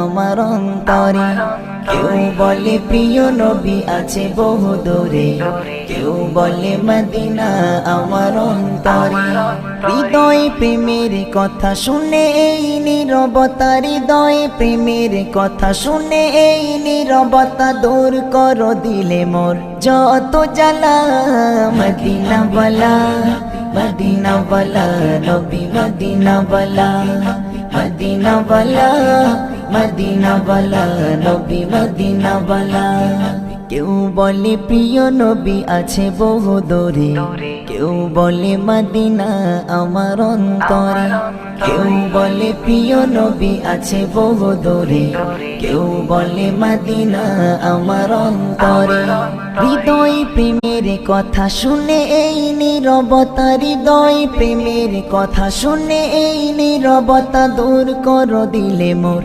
আমার অন্তরে। কেউ বলে প্রিয় নবী আছে বহু দূরে, কেউ বলে মদিনা আমার অন্তরে। হৃদয় প্রেমের কথা শুনে এই নীরবতা, হৃদয় প্রেমের কথা শুনে এই নীরবতা দূর করো দিলে মোর যত জ্বালা। মদিনা ওয়ালা, মদিনা ওয়ালা নবী, মদিনা ওয়ালা, মদিনা ওয়ালা, মদিনা ওয়ালা নবী, মদিনা ওয়ালা। কেউ বলে প্রিয় নবী আছে বহু দূরে, কেউ বলে মদিনা আমার অন্তরে। কেউ বলে প্রিয় নবী আছে বহু দূরে, কেউ বলে মদিনা আমার অন্তরে। হৃদয় প্রেমের কথা শুনে এই নীরবতা, হৃদয় প্রেমের কথা শুনে এই নীরবতা দূর করো দিলে মোর